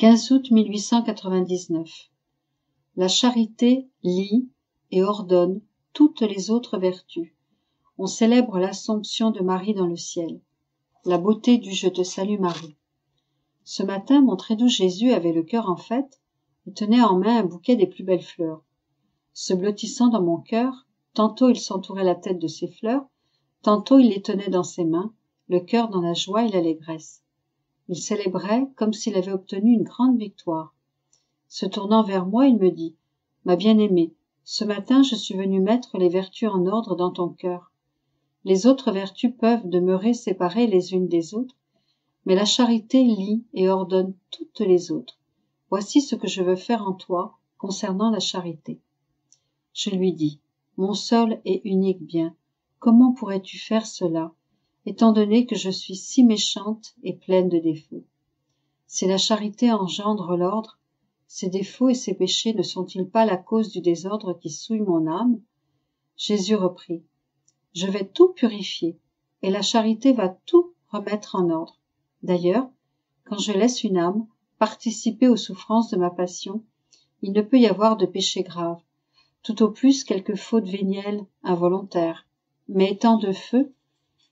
15 août 1899. La charité lie et ordonne toutes les autres vertus. On célèbre l'Assomption de Marie dans le ciel. La beauté du Je te salue Marie. Ce matin, mon très doux Jésus avait le cœur en fête et tenait en main un bouquet des plus belles fleurs. Se blottissant dans mon cœur, tantôt il s'entourait la tête de ces fleurs, tantôt il les tenait dans ses mains, le cœur dans la joie et l'allégresse. Il célébrait comme s'il avait obtenu une grande victoire. Se tournant vers moi, il me dit « Ma bien-aimée, ce matin je suis venu mettre les vertus en ordre dans ton cœur. Les autres vertus peuvent demeurer séparées les unes des autres, mais la charité lie et ordonne toutes les autres. Voici ce que je veux faire en toi concernant la charité. » Je lui dis « Mon seul et unique bien, comment pourrais-tu faire cela, étant donné que je suis si méchante et pleine de défauts? Si la charité engendre l'ordre, ces défauts et ces péchés ne sont-ils pas la cause du désordre qui souille mon âme? » Jésus reprit « Je vais tout purifier, et la charité va tout remettre en ordre. D'ailleurs, quand je laisse une âme participer aux souffrances de ma passion, il ne peut y avoir de péché grave, tout au plus quelques fautes vénielles involontaires. Mais étant de feu,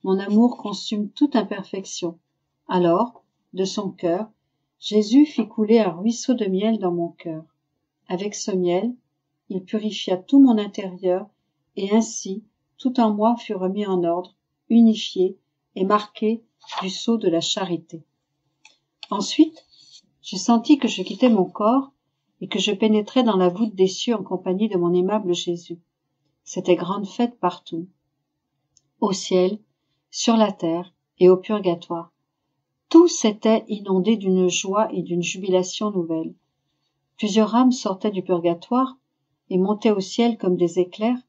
mon amour consume toute imperfection. Alors, de son cœur, Jésus fit couler un ruisseau de miel dans mon cœur. Avec ce miel, il purifia tout mon intérieur, et ainsi tout en moi fut remis en ordre, unifié et marqué du sceau de la charité. Ensuite, j'ai senti que je quittais mon corps et que je pénétrais dans la voûte des cieux en compagnie de mon aimable Jésus. C'était grande fête partout, au ciel, sur la terre et au purgatoire. Tout s'était inondé d'une joie et d'une jubilation nouvelle. Plusieurs âmes sortaient du purgatoire et montaient au ciel comme des éclairs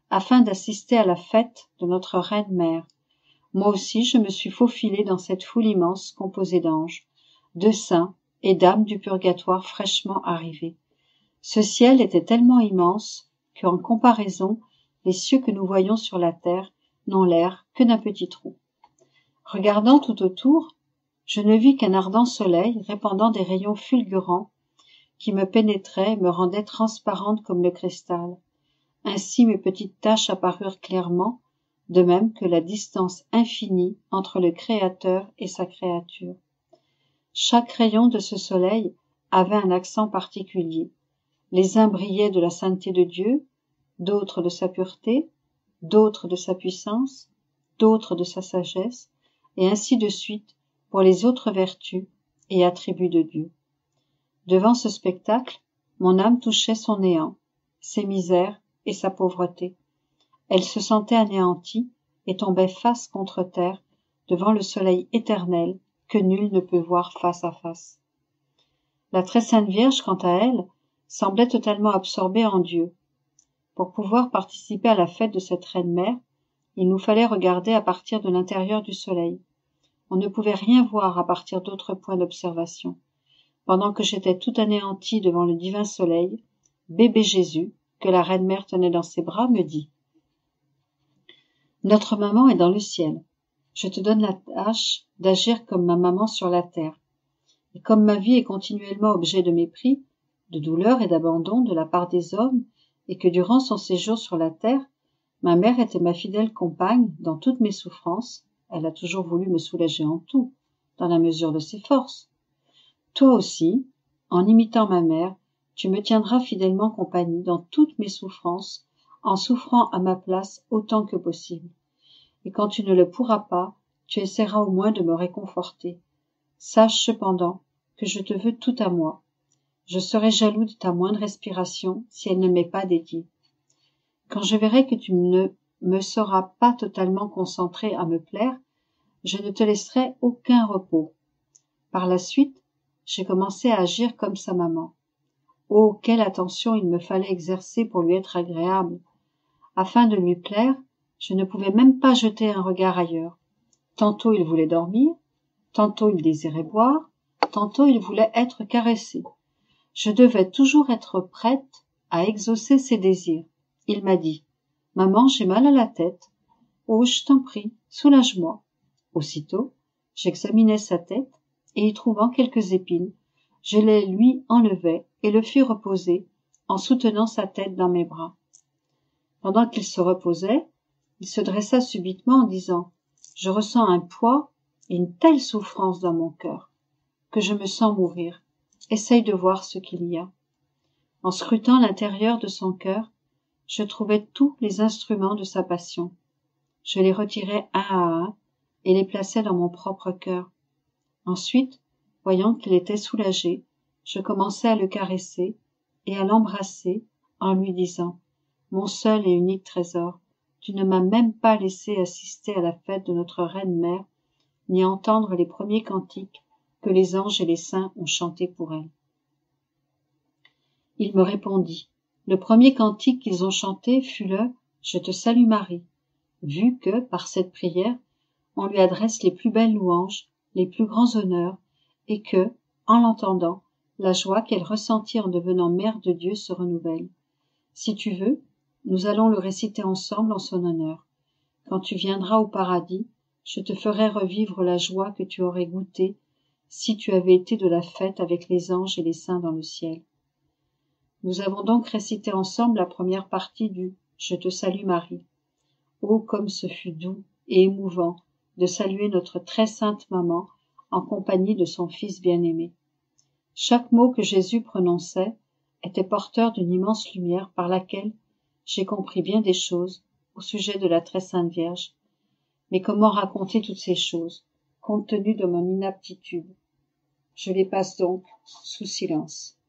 afin d'assister à la fête de notre Reine Mère. Moi aussi je me suis faufilée dans cette foule immense composée d'anges, de saints et d'âmes du purgatoire fraîchement arrivés. Ce ciel était tellement immense qu'en comparaison, les cieux que nous voyons sur la terre n'ont l'air que d'un petit trou. Regardant tout autour, je ne vis qu'un ardent soleil répandant des rayons fulgurants qui me pénétraient et me rendaient transparente comme le cristal. Ainsi mes petites taches apparurent clairement, de même que la distance infinie entre le Créateur et sa créature. Chaque rayon de ce soleil avait un accent particulier. Les uns brillaient de la sainteté de Dieu, d'autres de sa pureté, d'autres de sa puissance, d'autres de sa sagesse, et ainsi de suite pour les autres vertus et attributs de Dieu. Devant ce spectacle, mon âme touchait son néant, ses misères et sa pauvreté. Elle se sentait anéantie et tombait face contre terre devant le soleil éternel que nul ne peut voir face à face. La très sainte Vierge, quant à elle, semblait totalement absorbée en Dieu. Pour pouvoir participer à la fête de cette Reine Mère, il nous fallait regarder à partir de l'intérieur du soleil. On ne pouvait rien voir à partir d'autres points d'observation. Pendant que j'étais tout anéantie devant le divin soleil, bébé Jésus, que la Reine Mère tenait dans ses bras, me dit « Notre maman est dans le ciel. Je te donne la tâche d'agir comme ma maman sur la terre. Et comme ma vie est continuellement objet de mépris, de douleur et d'abandon de la part des hommes, et que durant son séjour sur la terre, ma mère était ma fidèle compagne dans toutes mes souffrances, elle a toujours voulu me soulager en tout, dans la mesure de ses forces. Toi aussi, en imitant ma mère, tu me tiendras fidèlement compagnie dans toutes mes souffrances, en souffrant à ma place autant que possible. Et quand tu ne le pourras pas, tu essaieras au moins de me réconforter. Sache cependant que je te veux tout à moi. Je serai jaloux de ta moindre respiration si elle ne m'est pas dédiée. Quand je verrai que tu ne me seras pas totalement concentré à me plaire, je ne te laisserai aucun repos. Par la suite, j'ai commencé à agir comme sa maman. Oh, quelle attention il me fallait exercer pour lui être agréable. Afin de lui plaire, je ne pouvais même pas jeter un regard ailleurs. Tantôt il voulait dormir, tantôt il désirait boire, tantôt il voulait être caressé. Je devais toujours être prête à exaucer ses désirs. Il m'a dit « Maman, j'ai mal à la tête. Oh, je t'en prie, soulage-moi. » Aussitôt, j'examinais sa tête et y trouvant quelques épines, je les lui enlevai et le fis reposer en soutenant sa tête dans mes bras. Pendant qu'il se reposait, il se dressa subitement en disant « Je ressens un poids et une telle souffrance dans mon cœur que je me sens mourir. Essaye de voir ce qu'il y a. » En scrutant l'intérieur de son cœur, je trouvai tous les instruments de sa passion. Je les retirai un à un et les plaçai dans mon propre cœur. Ensuite, voyant qu'il était soulagé, je commençai à le caresser et à l'embrasser en lui disant « Mon seul et unique trésor, tu ne m'as même pas laissé assister à la fête de notre reine mère, ni entendre les premiers cantiques que les anges et les saints ont chantés pour elle. » Il me répondit. Le premier cantique qu'ils ont chanté fut le « Je te salue Marie », vu que, par cette prière, on lui adresse les plus belles louanges, les plus grands honneurs, et que, en l'entendant, la joie qu'elle ressentit en devenant mère de Dieu se renouvelle. Si tu veux, nous allons le réciter ensemble en son honneur. Quand tu viendras au paradis, je te ferai revivre la joie que tu aurais goûtée si tu avais été de la fête avec les anges et les saints dans le ciel. Nous avons donc récité ensemble la première partie du « Je te salue Marie ». Oh, comme ce fut doux et émouvant de saluer notre très sainte maman en compagnie de son fils bien-aimé. Chaque mot que Jésus prononçait était porteur d'une immense lumière par laquelle j'ai compris bien des choses au sujet de la très sainte Vierge. Mais comment raconter toutes ces choses, compte tenu de mon inaptitude? Je les passe donc sous silence. «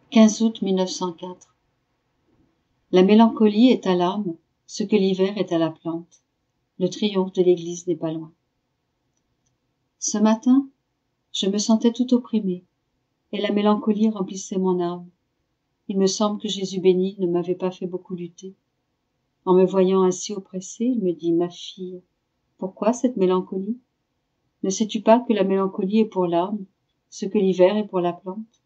15 août 1904. La mélancolie est à l'âme ce que l'hiver est à la plante. Le triomphe de l'Église n'est pas loin. Ce matin, je me sentais tout opprimée, et la mélancolie remplissait mon âme. Il me semble que Jésus béni ne m'avait pas fait beaucoup lutter. En me voyant ainsi oppressée, il me dit « Ma fille, pourquoi cette mélancolie? Ne sais-tu pas que la mélancolie est pour l'âme ce que l'hiver est pour la plante?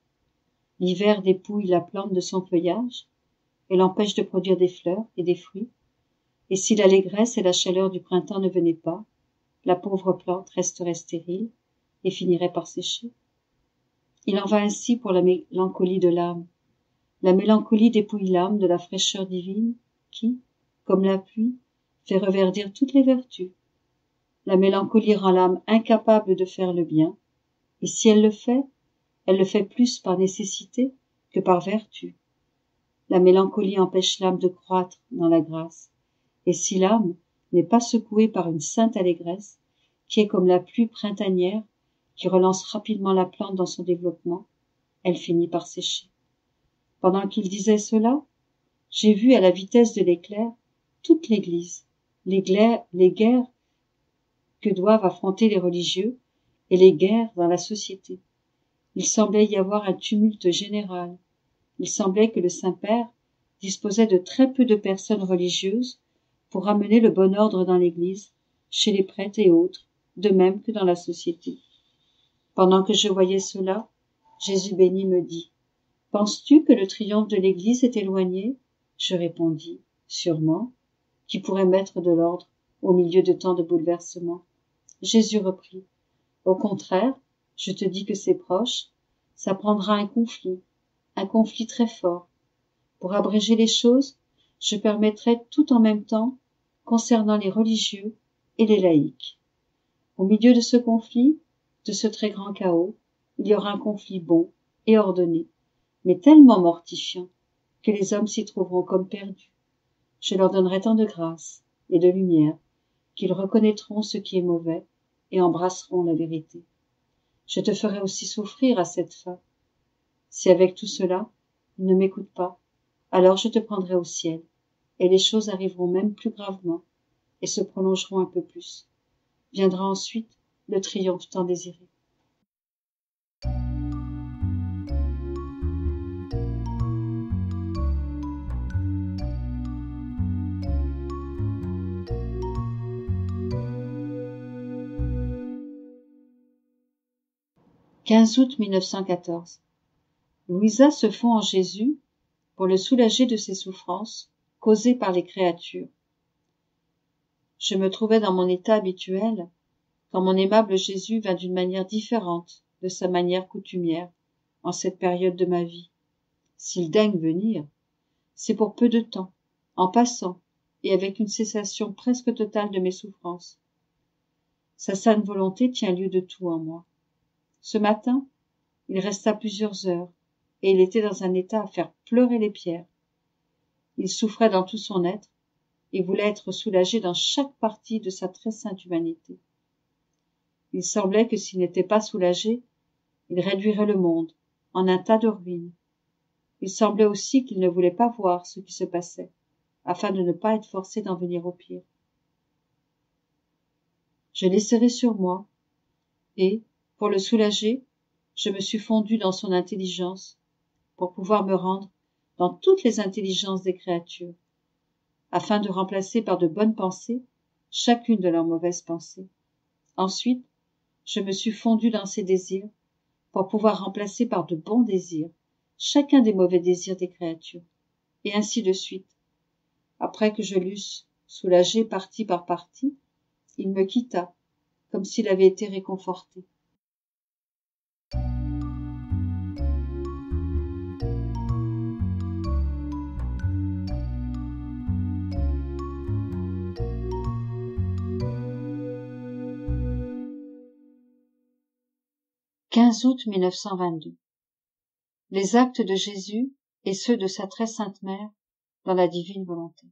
L'hiver dépouille la plante de son feuillage et l'empêche de produire des fleurs et des fruits. Et si l'allégresse et la chaleur du printemps ne venaient pas, la pauvre plante resterait stérile et finirait par sécher. Il en va ainsi pour la mélancolie de l'âme. La mélancolie dépouille l'âme de la fraîcheur divine qui, comme la pluie, fait reverdir toutes les vertus. La mélancolie rend l'âme incapable de faire le bien, et si elle le fait plus par nécessité que par vertu. La mélancolie empêche l'âme de croître dans la grâce, et si l'âme n'est pas secouée par une sainte allégresse, qui est comme la pluie printanière, qui relance rapidement la plante dans son développement, elle finit par sécher. Pendant qu'il disait cela, j'ai vu à la vitesse de l'éclair toute l'Église, les guerres que doivent affronter les religieux et les guerres dans la société. Il semblait y avoir un tumulte général. Il semblait que le Saint-Père disposait de très peu de personnes religieuses pour ramener le bon ordre dans l'Église, chez les prêtres et autres, de même que dans la société. Pendant que je voyais cela, Jésus béni me dit « Penses-tu que le triomphe de l'Église est éloigné ?» Je répondis « Sûrement. Qui pourrait mettre de l'ordre au milieu de tant de bouleversements ?» Jésus reprit « Au contraire, je te dis que c'est proche, ça prendra un conflit très fort. Pour abréger les choses, je permettrai tout en même temps concernant les religieux et les laïcs. Au milieu de ce conflit, de ce très grand chaos, il y aura un conflit bon et ordonné, mais tellement mortifiant que les hommes s'y trouveront comme perdus. Je leur donnerai tant de grâce et de lumière qu'ils reconnaîtront ce qui est mauvais et embrasseront la vérité. Je te ferai aussi souffrir à cette fin. Si avec tout cela, ils ne m'écoutent pas, alors je te prendrai au ciel, et les choses arriveront même plus gravement, et se prolongeront un peu plus. Viendra ensuite le triomphe tant désiré. « 15 août 1914. Louisa se fond en Jésus pour le soulager de ses souffrances causées par les créatures. Je me trouvais dans mon état habituel quand mon aimable Jésus vint d'une manière différente de sa manière coutumière en cette période de ma vie. S'il daigne venir, c'est pour peu de temps, en passant et avec une cessation presque totale de mes souffrances. Sa sainte volonté tient lieu de tout en moi. Ce matin, il resta plusieurs heures, et il était dans un état à faire pleurer les pierres. Il souffrait dans tout son être, et voulait être soulagé dans chaque partie de sa très sainte humanité. Il semblait que s'il n'était pas soulagé, il réduirait le monde en un tas de ruines. Il semblait aussi qu'il ne voulait pas voir ce qui se passait, afin de ne pas être forcé d'en venir au pire. Je l'ai serré sur moi, et, pour le soulager, je me suis fondue dans son intelligence, pour pouvoir me rendre dans toutes les intelligences des créatures, afin de remplacer par de bonnes pensées chacune de leurs mauvaises pensées. Ensuite, je me suis fondue dans ses désirs, pour pouvoir remplacer par de bons désirs chacun des mauvais désirs des créatures, et ainsi de suite. Après que je l'eusse soulagé partie par partie, il me quitta, comme s'il avait été réconforté. « 15 août 1922. Les actes de Jésus et ceux de sa très sainte mère dans la divine volonté.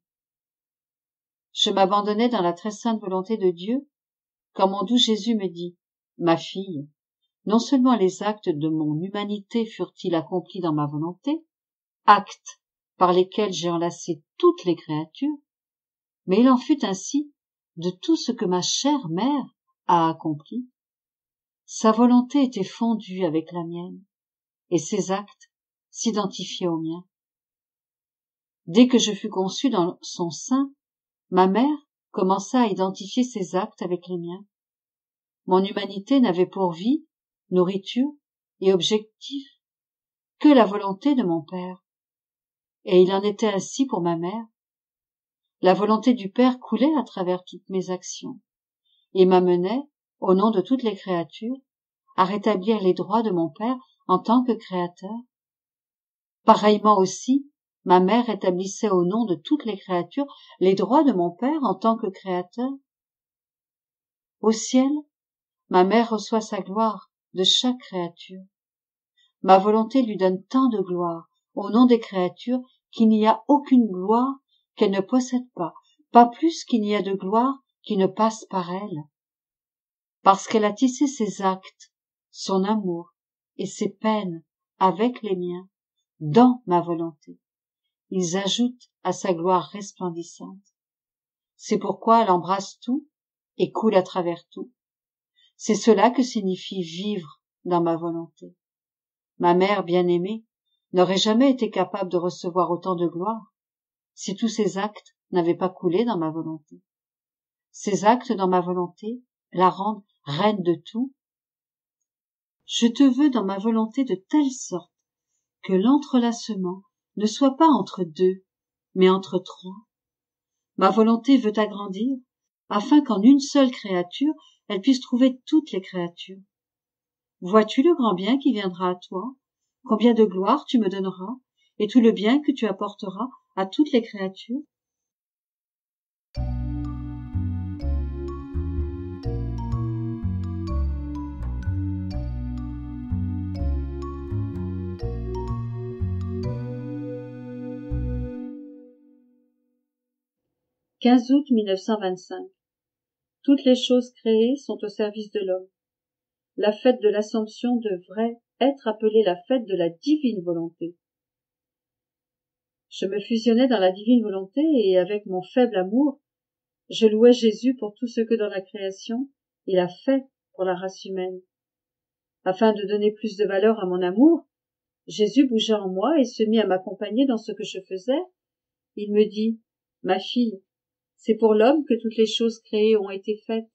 Je m'abandonnais dans la très sainte volonté de Dieu quand mon doux Jésus me dit « Ma fille, non seulement les actes de mon humanité furent-ils accomplis dans ma volonté, actes par lesquels j'ai enlacé toutes les créatures, mais il en fut ainsi de tout ce que ma chère mère a accompli. Sa volonté était fondue avec la mienne, et ses actes s'identifiaient aux miens. Dès que je fus conçue dans son sein, ma mère commença à identifier ses actes avec les miens. Mon humanité n'avait pour vie, nourriture et objectif que la volonté de mon Père. Et il en était ainsi pour ma mère. La volonté du Père coulait à travers toutes mes actions et m'amenait, au nom de toutes les créatures, à rétablir les droits de mon Père en tant que créateur. Pareillement aussi, ma mère rétablissait au nom de toutes les créatures les droits de mon Père en tant que créateur. Au ciel, ma mère reçoit sa gloire de chaque créature. Ma volonté lui donne tant de gloire au nom des créatures qu'il n'y a aucune gloire qu'elle ne possède pas, pas plus qu'il n'y a de gloire qui ne passe par elle. Parce qu'elle a tissé ses actes, son amour et ses peines avec les miens, dans ma volonté. Ils ajoutent à sa gloire resplendissante. C'est pourquoi elle embrasse tout et coule à travers tout. C'est cela que signifie vivre dans ma volonté. Ma mère bien-aimée n'aurait jamais été capable de recevoir autant de gloire si tous ses actes n'avaient pas coulé dans ma volonté. Ces actes dans ma volonté la rendent reine de tout. Je te veux dans ma volonté de telle sorte que l'entrelacement ne soit pas entre deux, mais entre trois. Ma volonté veut agrandir, afin qu'en une seule créature, elle puisse trouver toutes les créatures. Vois-tu le grand bien qui viendra à toi, combien de gloire tu me donneras, et tout le bien que tu apporteras à toutes les créatures? « 15 août 1925. Toutes les choses créées sont au service de l'homme. La fête de l'Assomption devrait être appelée la fête de la divine volonté. Je me fusionnais dans la divine volonté et avec mon faible amour, je louais Jésus pour tout ce que dans la création il a fait pour la race humaine. Afin de donner plus de valeur à mon amour, Jésus bougea en moi et se mit à m'accompagner dans ce que je faisais. Il me dit « Ma fille, c'est pour l'homme que toutes les choses créées ont été faites.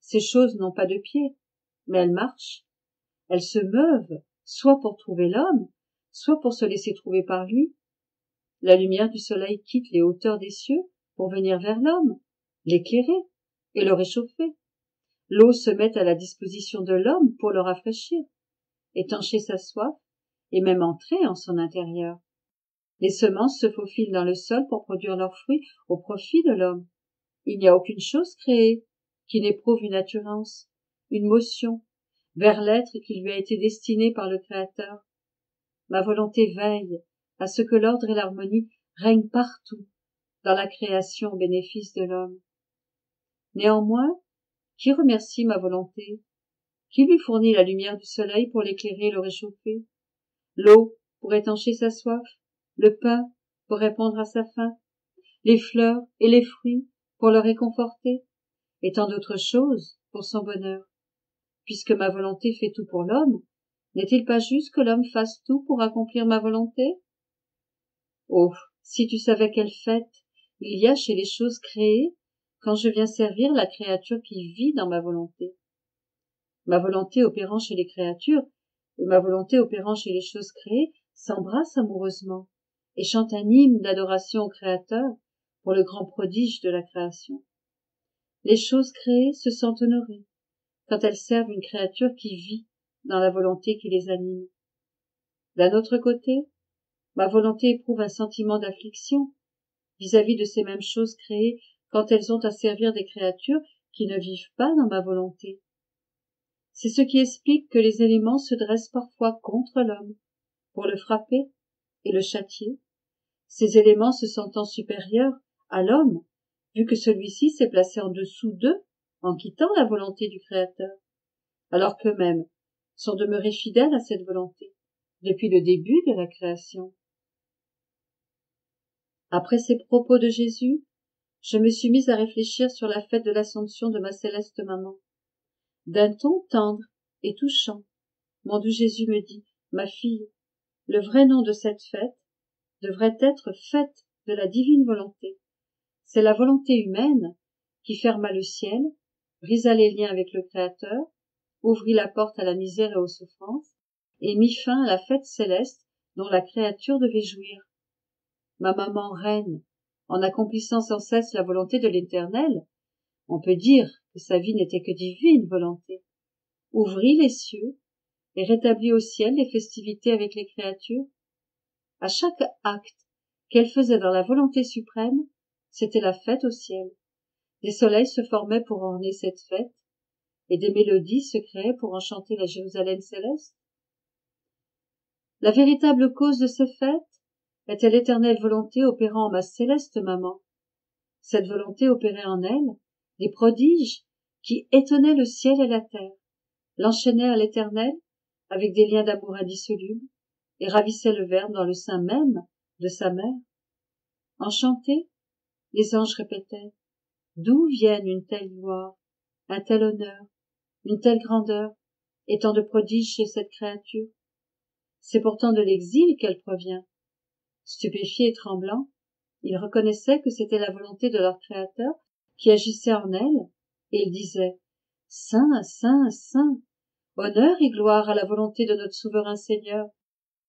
Ces choses n'ont pas de pieds, mais elles marchent. elles se meuvent, soit pour trouver l'homme, soit pour se laisser trouver par lui. La lumière du soleil quitte les hauteurs des cieux pour venir vers l'homme, l'éclairer et le réchauffer. L'eau se met à la disposition de l'homme pour le rafraîchir, étancher sa soif et même entrer en son intérieur. Les semences se faufilent dans le sol pour produire leurs fruits au profit de l'homme. Il n'y a aucune chose créée qui n'éprouve une attirance, une motion, vers l'être qui lui a été destiné par le Créateur. Ma volonté veille à ce que l'ordre et l'harmonie règnent partout dans la création au bénéfice de l'homme. Néanmoins, qui remercie ma volonté? Qui lui fournit la lumière du soleil pour l'éclairer et le réchauffer? L'eau pour étancher sa soif? Le pain pour répondre à sa faim? Les fleurs et les fruits pour le réconforter? Et tant d'autres choses pour son bonheur. Puisque ma volonté fait tout pour l'homme, n'est-il pas juste que l'homme fasse tout pour accomplir ma volonté? Oh, si tu savais quelle fête il y a chez les choses créées quand je viens servir la créature qui vit dans ma volonté. Ma volonté opérant chez les créatures et ma volonté opérant chez les choses créées s'embrassent amoureusement et chantent un hymne d'adoration au Créateur pour le grand prodige de la création. Les choses créées se sentent honorées quand elles servent une créature qui vit dans la volonté qui les anime. D'un autre côté, ma volonté éprouve un sentiment d'affliction vis-à-vis de ces mêmes choses créées quand elles ont à servir des créatures qui ne vivent pas dans ma volonté. C'est ce qui explique que les éléments se dressent parfois contre l'homme, pour le frapper et le châtier, ces éléments se sentant supérieurs à l'homme, vu que celui-ci s'est placé en dessous d'eux en quittant la volonté du Créateur, alors qu'eux-mêmes sont demeurés fidèles à cette volonté depuis le début de la création. Après ces propos de Jésus, je me suis mise à réfléchir sur la fête de l'Assomption de ma céleste maman. D'un ton tendre et touchant, mon doux Jésus me dit, « Ma fille, le vrai nom de cette fête devrait être fête de la divine volonté. C'est la volonté humaine qui ferma le ciel, brisa les liens avec le Créateur, ouvrit la porte à la misère et aux souffrances, et mit fin à la fête céleste dont la créature devait jouir. Ma maman reine, en accomplissant sans cesse la volonté de l'Éternel, on peut dire que sa vie n'était que divine volonté, ouvrit les cieux et rétablit au ciel les festivités avec les créatures. À chaque acte qu'elle faisait dans la volonté suprême, c'était la fête au ciel. Des soleils se formaient pour orner cette fête, et des mélodies se créaient pour enchanter la Jérusalem céleste. La véritable cause de ces fêtes était l'éternelle volonté opérant en ma céleste maman. Cette volonté opérait en elle des prodiges qui étonnaient le ciel et la terre, l'enchaînaient à l'éternel avec des liens d'amour indissolubles et ravissaient le Verbe dans le sein même de sa mère. Enchantés, les anges répétaient, « D'où viennent une telle gloire, un tel honneur, une telle grandeur, et tant de prodiges chez cette créature? C'est pourtant de l'exil qu'elle provient. » Stupéfiés et tremblants, ils reconnaissaient que c'était la volonté de leur Créateur qui agissait en elle, et ils disaient, « Saint, Saint, Saint, honneur et gloire à la volonté de notre souverain Seigneur.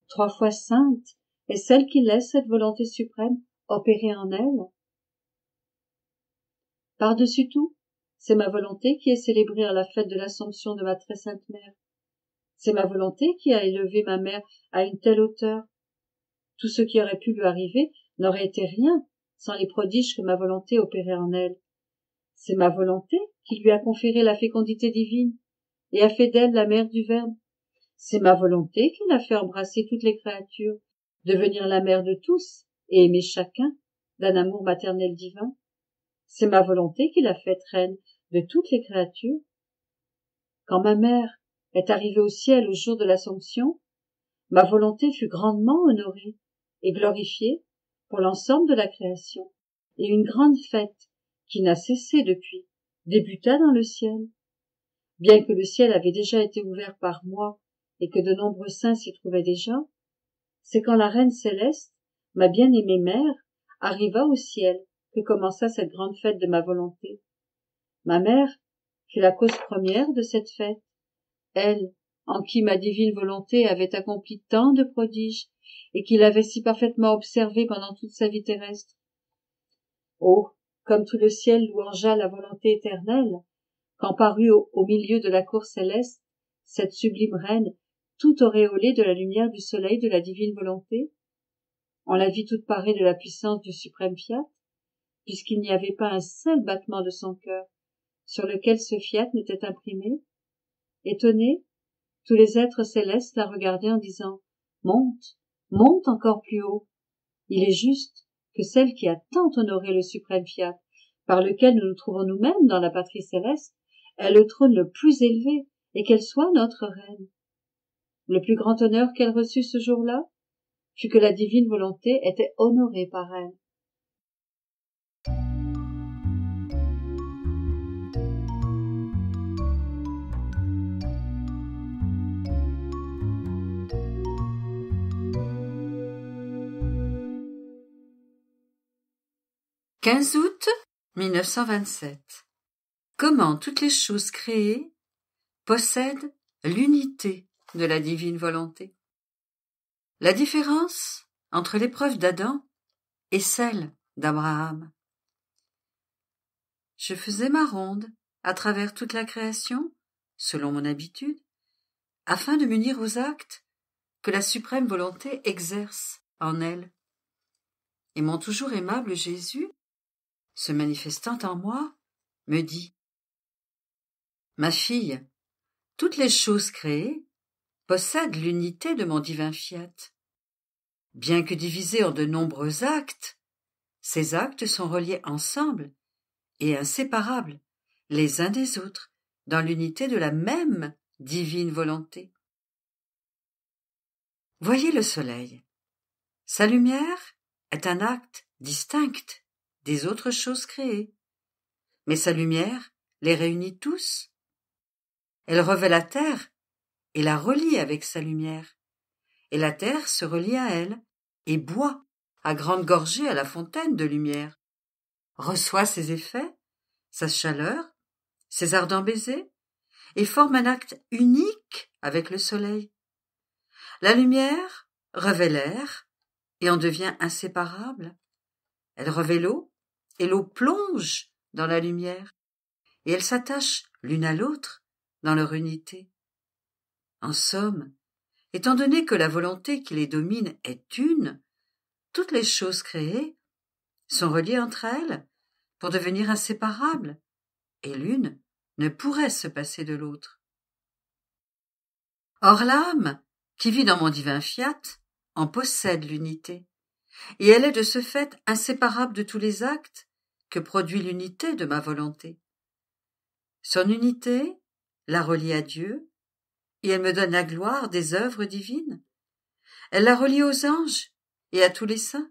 3 fois sainte est celle qui laisse cette volonté suprême opérer en elle. » Par-dessus tout, c'est ma volonté qui est célébrée à la fête de l'Assomption de ma très sainte mère. C'est ma volonté qui a élevé ma mère à une telle hauteur. Tout ce qui aurait pu lui arriver n'aurait été rien sans les prodiges que ma volonté opérait en elle. C'est ma volonté qui lui a conféré la fécondité divine et a fait d'elle la mère du Verbe. C'est ma volonté qui l'a fait embrasser toutes les créatures, devenir la mère de tous et aimer chacun d'un amour maternel divin. C'est ma volonté qui l'a faite reine de toutes les créatures. Quand ma mère est arrivée au ciel au jour de l'Assomption, ma volonté fut grandement honorée et glorifiée pour l'ensemble de la création, et une grande fête, qui n'a cessé depuis, débuta dans le ciel. Bien que le ciel avait déjà été ouvert par moi et que de nombreux saints s'y trouvaient déjà, c'est quand la Reine céleste, ma bien-aimée mère, arriva au ciel que commença cette grande fête de ma volonté. Ma mère fut la cause première de cette fête, elle en qui ma divine volonté avait accompli tant de prodiges, et qu'il avait si parfaitement observé pendant toute sa vie terrestre. Oh, comme tout le ciel louangea la volonté éternelle, quand parut au milieu de la cour céleste cette sublime reine, toute auréolée de la lumière du soleil de la divine volonté. On la vit toute parée de la puissance du suprême fiat, puisqu'il n'y avait pas un seul battement de son cœur sur lequel ce fiat n'était imprimé. Étonnés, tous les êtres célestes la regardaient en disant « Monte, monte encore plus haut ». Il est juste que celle qui a tant honoré le suprême fiat, par lequel nous nous trouvons nous-mêmes dans la patrie céleste, ait le trône le plus élevé et qu'elle soit notre reine. Le plus grand honneur qu'elle reçut ce jour-là fut que la divine volonté était honorée par elle. « 15 août 1927. Comment toutes les choses créées possèdent l'unité de la divine volonté. La différence entre l'épreuve d'Adam et celle d'Abraham. Je faisais ma ronde à travers toute la création, selon mon habitude, afin de m'unir aux actes que la suprême volonté exerce en elle. Et mon toujours aimable Jésus, se manifestant en moi, me dit « Ma fille, toutes les choses créées possèdent l'unité de mon divin fiat. Bien que divisés en de nombreux actes, ces actes sont reliés ensemble et inséparables les uns des autres dans l'unité de la même divine volonté. Voyez le soleil. Sa lumière est un acte distinct des autres choses créées, mais sa lumière les réunit tous. Elle revêt la terre et la relie avec sa lumière, et la terre se relie à elle et boit à grandes gorgées à la fontaine de lumière, reçoit ses effets, sa chaleur, ses ardents baisers, et forme un acte unique avec le soleil. La lumière revêt l'air et en devient inséparable. Elle revêt l'eau et l'eau plonge dans la lumière, et elles s'attachent l'une à l'autre dans leur unité. En somme, étant donné que la volonté qui les domine est une, toutes les choses créées sont reliées entre elles pour devenir inséparables, et l'une ne pourrait se passer de l'autre. Or l'âme, qui vit dans mon divin fiat, en possède l'unité, et elle est de ce fait inséparable de tous les actes que produit l'unité de ma volonté. Son unité la relie à Dieu, et elle me donne la gloire des œuvres divines. Elle la relie aux anges et à tous les saints,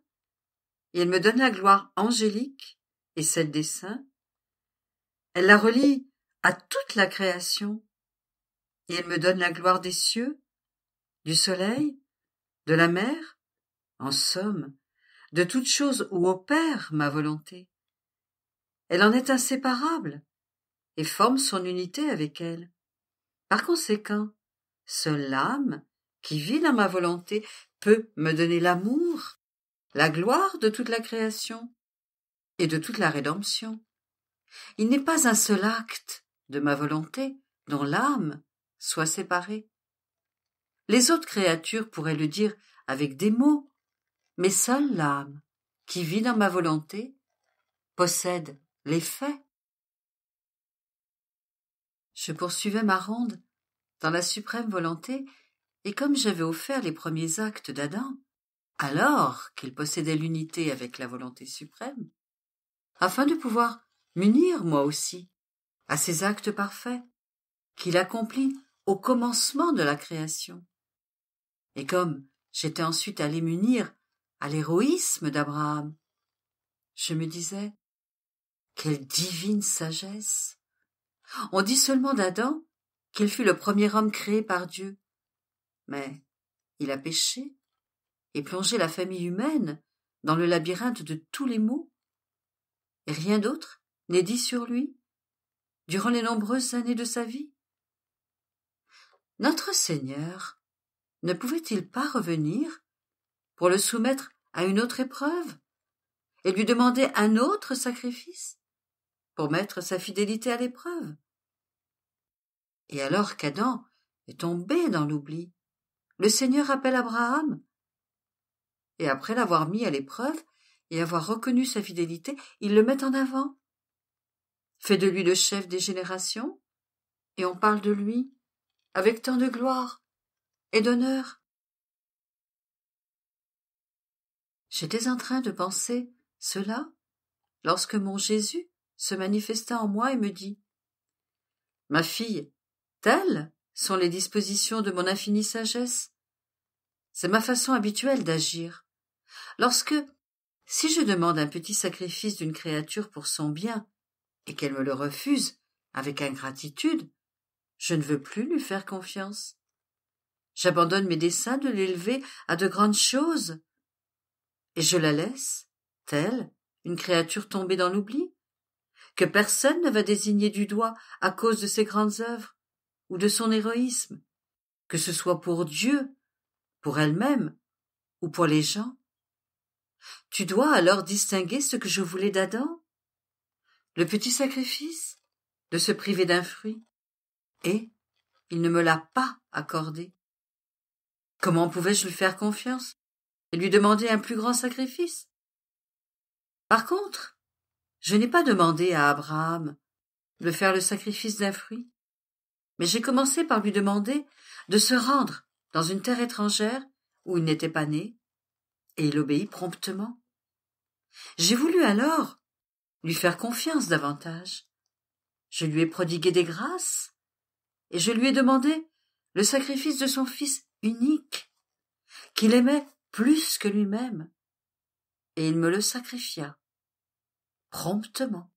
et elle me donne la gloire angélique et celle des saints. Elle la relie à toute la création, et elle me donne la gloire des cieux, du soleil, de la mer, en somme, de toute chose où opère ma volonté. Elle en est inséparable, et forme son unité avec elle. Par conséquent, seule l'âme, qui vit dans ma volonté, peut me donner l'amour, la gloire de toute la création et de toute la rédemption. Il n'est pas un seul acte de ma volonté dont l'âme soit séparée. Les autres créatures pourraient le dire avec des mots, mais seule l'âme, qui vit dans ma volonté, possède les faits. Je poursuivais ma ronde dans la suprême volonté, et comme j'avais offert les premiers actes d'Adam, alors qu'il possédait l'unité avec la volonté suprême, afin de pouvoir m'unir moi aussi à ces actes parfaits qu'il accomplit au commencement de la création. Et comme j'étais ensuite allé m'unir à l'héroïsme d'Abraham, je me disais, quelle divine sagesse! On dit seulement d'Adam qu'il fut le premier homme créé par Dieu, mais il a péché et plongé la famille humaine dans le labyrinthe de tous les maux, et rien d'autre n'est dit sur lui durant les nombreuses années de sa vie. Notre Seigneur ne pouvait-il pas revenir pour le soumettre à une autre épreuve et lui demander un autre sacrifice pour mettre sa fidélité à l'épreuve? Et alors qu'Adam est tombé dans l'oubli, le Seigneur appelle Abraham, et après l'avoir mis à l'épreuve et avoir reconnu sa fidélité, il le met en avant, fait de lui le chef des générations, et on parle de lui avec tant de gloire et d'honneur. J'étais en train de penser cela lorsque mon Jésus se manifesta en moi et me dit: « Ma fille, telles sont les dispositions de mon infinie sagesse. C'est ma façon habituelle d'agir. Lorsque, si je demande un petit sacrifice d'une créature pour son bien, et qu'elle me le refuse avec ingratitude, je ne veux plus lui faire confiance. J'abandonne mes desseins de l'élever à de grandes choses, et je la laisse, telle une créature tombée dans l'oubli, que personne ne va désigner du doigt à cause de ses grandes œuvres ou de son héroïsme, que ce soit pour Dieu, pour elle-même ou pour les gens. Tu dois alors distinguer ce que je voulais d'Adam, le petit sacrifice, de se priver d'un fruit, et il ne me l'a pas accordé. Comment pouvais-je lui faire confiance et lui demander un plus grand sacrifice? Par contre, je n'ai pas demandé à Abraham de faire le sacrifice d'un fruit, mais j'ai commencé par lui demander de se rendre dans une terre étrangère où il n'était pas né, et il obéit promptement. J'ai voulu alors lui faire confiance davantage. Je lui ai prodigué des grâces, et je lui ai demandé le sacrifice de son fils unique, qu'il aimait plus que lui-même, et il me le sacrifia, promptement.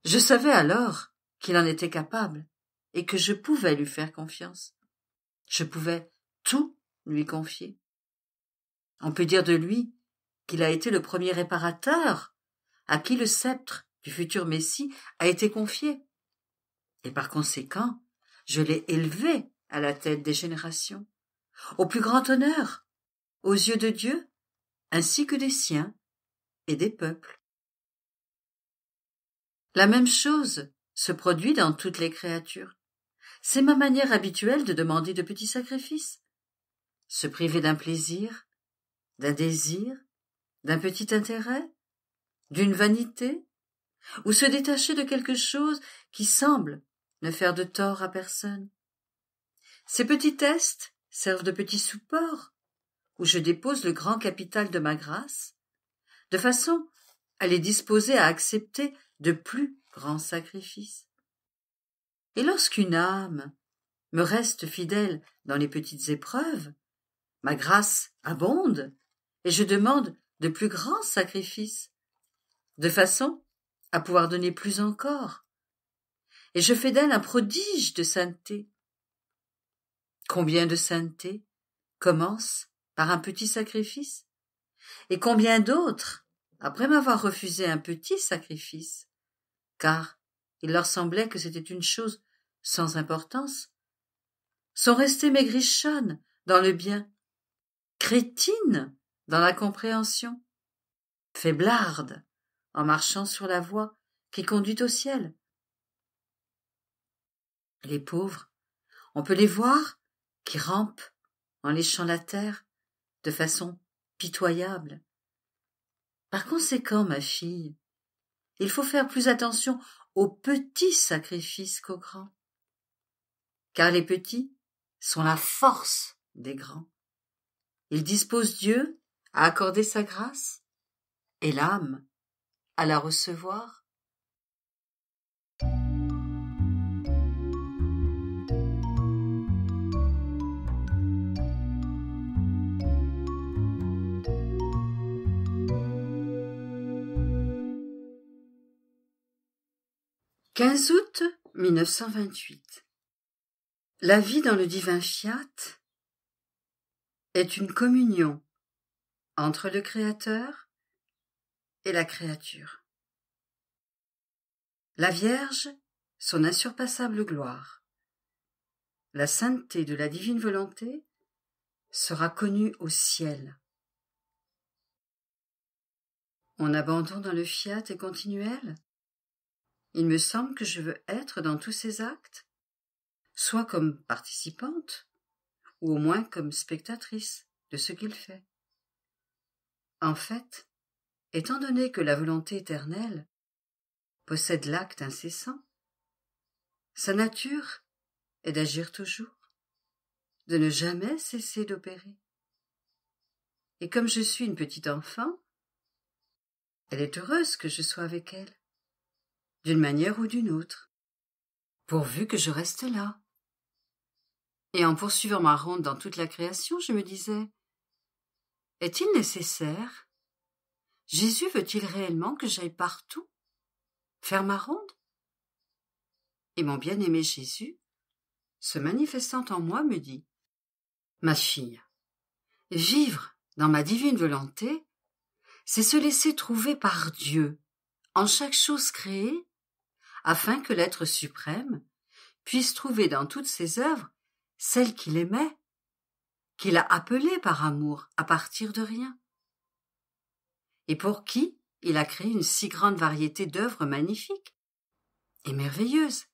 Je savais alors qu'il en était capable, et que je pouvais lui faire confiance. Je pouvais tout lui confier. On peut dire de lui qu'il a été le premier réparateur à qui le sceptre du futur Messie a été confié, et par conséquent, je l'ai élevé à la tête des générations, au plus grand honneur, aux yeux de Dieu, ainsi que des siens et des peuples. La même chose se produit dans toutes les créatures. C'est ma manière habituelle de demander de petits sacrifices. Se priver d'un plaisir, d'un désir, d'un petit intérêt, d'une vanité, ou se détacher de quelque chose qui semble ne faire de tort à personne. Ces petits tests servent de petits supports où je dépose le grand capital de ma grâce, de façon à les disposer à accepter de plus grands sacrifices. Et lorsqu'une âme me reste fidèle dans les petites épreuves, ma grâce abonde et je demande de plus grands sacrifices, de façon à pouvoir donner plus encore. Et je fais d'elle un prodige de sainteté. Combien de sainteté commence par un petit sacrifice, et combien d'autres, après m'avoir refusé un petit sacrifice, car il leur semblait que c'était une chose sans importance, sont restées maigrichonnes dans le bien, crétines dans la compréhension, faiblardes en marchant sur la voie qui conduit au ciel. Les pauvres, on peut les voir qui rampent en léchant la terre de façon pitoyable. Par conséquent, ma fille, il faut faire plus attention aux petits sacrifices qu'aux grands, car les petits sont la force des grands. Ils disposent Dieu à accorder sa grâce et l'âme à la recevoir. « 15 août 1928. La vie dans le divin fiat est une communion entre le Créateur et la créature. La Vierge, son insurpassable gloire. la sainteté de la divine volonté sera connue au ciel. Mon abandon dans le fiat est continuel. Il me semble que je veux être dans tous ces actes, soit comme participante, ou au moins comme spectatrice de ce qu'il fait. En fait, étant donné que la volonté éternelle possède l'acte incessant, sa nature est d'agir toujours, de ne jamais cesser d'opérer. Et comme je suis une petite enfant, elle est heureuse que je sois avec elle, d'une manière ou d'une autre, pourvu que je reste là. Et en poursuivant ma ronde dans toute la création, je me disais, est-il nécessaire? Jésus veut-il réellement que j'aille partout, faire ma ronde? Et mon bien-aimé Jésus, se manifestant en moi, me dit, ma fille, vivre dans ma divine volonté, c'est se laisser trouver par Dieu en chaque chose créée, afin que l'être suprême puisse trouver dans toutes ses œuvres celle qu'il aimait, qu'il a appelée par amour à partir de rien, et pour qui il a créé une si grande variété d'œuvres magnifiques et merveilleuses.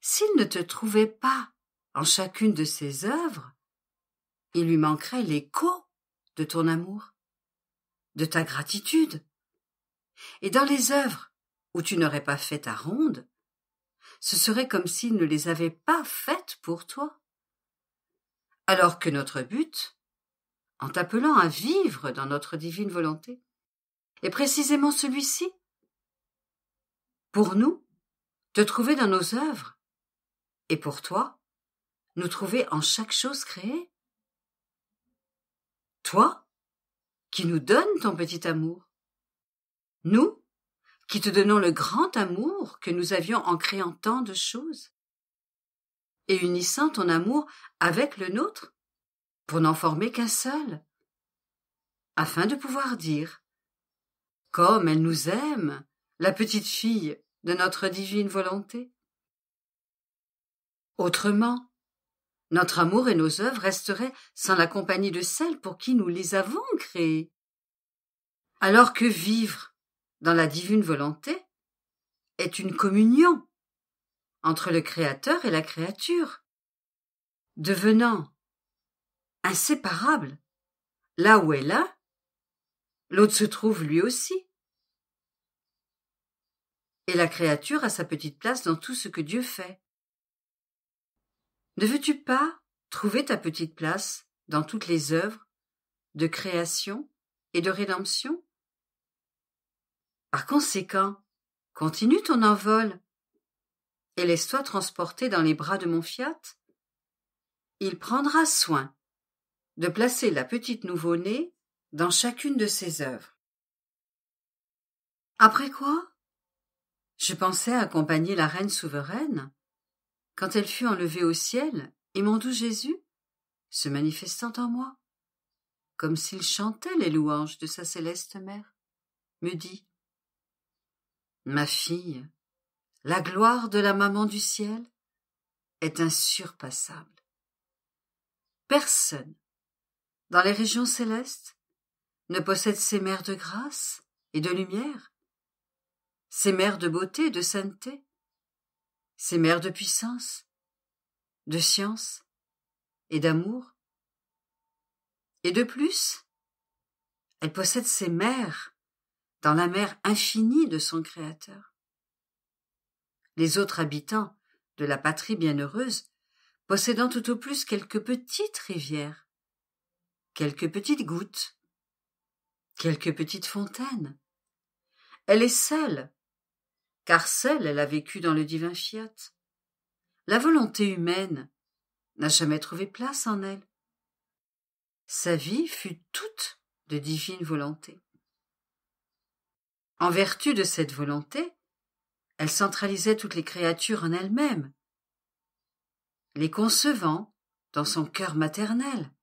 S'il ne te trouvait pas en chacune de ses œuvres, il lui manquerait l'écho de ton amour, de ta gratitude. Et dans les œuvres où tu n'aurais pas fait ta ronde, ce serait comme s'il ne les avait pas faites pour toi. Alors que notre but, en t'appelant à vivre dans notre divine volonté, est précisément celui-ci. Pour nous, te trouver dans nos œuvres, et pour toi, nous trouver en chaque chose créée. Toi, qui nous donnes ton petit amour. Nous, qui te donnons le grand amour que nous avions en créant tant de choses, et unissant ton amour avec le nôtre, pour n'en former qu'un seul, afin de pouvoir dire, comme elle nous aime, la petite fille de notre divine volonté. Autrement, notre amour et nos œuvres resteraient sans la compagnie de celle pour qui nous les avons créées. Alors que vivre dans la divine volonté est une communion entre le Créateur et la créature, devenant inséparables. Là où elle est, l'autre se trouve lui aussi. Et la créature a sa petite place dans tout ce que Dieu fait. Ne veux-tu pas trouver ta petite place dans toutes les œuvres de création et de rédemption? Par conséquent, continue ton envol et laisse-toi transporter dans les bras de mon fiat. Il prendra soin de placer la petite nouveau-née dans chacune de ses œuvres. Après quoi, je pensais accompagner la reine souveraine quand elle fut enlevée au ciel et mon doux Jésus, se manifestant en moi, comme s'il chantait les louanges de sa céleste mère, me dit « Ma fille, la gloire de la maman du ciel est insurpassable. Personne, dans les régions célestes, ne possède ces mères de grâce et de lumière, ces mères de beauté et de sainteté, ces mères de puissance, de science et d'amour. Et de plus, elle possède ces mères dans la mer infinie de son Créateur. Les autres habitants de la patrie bienheureuse possédant tout au plus quelques petites rivières, quelques petites gouttes, quelques petites fontaines. Elle est seule, car seule elle a vécu dans le divin fiat. La volonté humaine n'a jamais trouvé place en elle. Sa vie fut toute de divine volonté. En vertu de cette volonté, elle centralisait toutes les créatures en elle-même, les concevant dans son cœur maternel,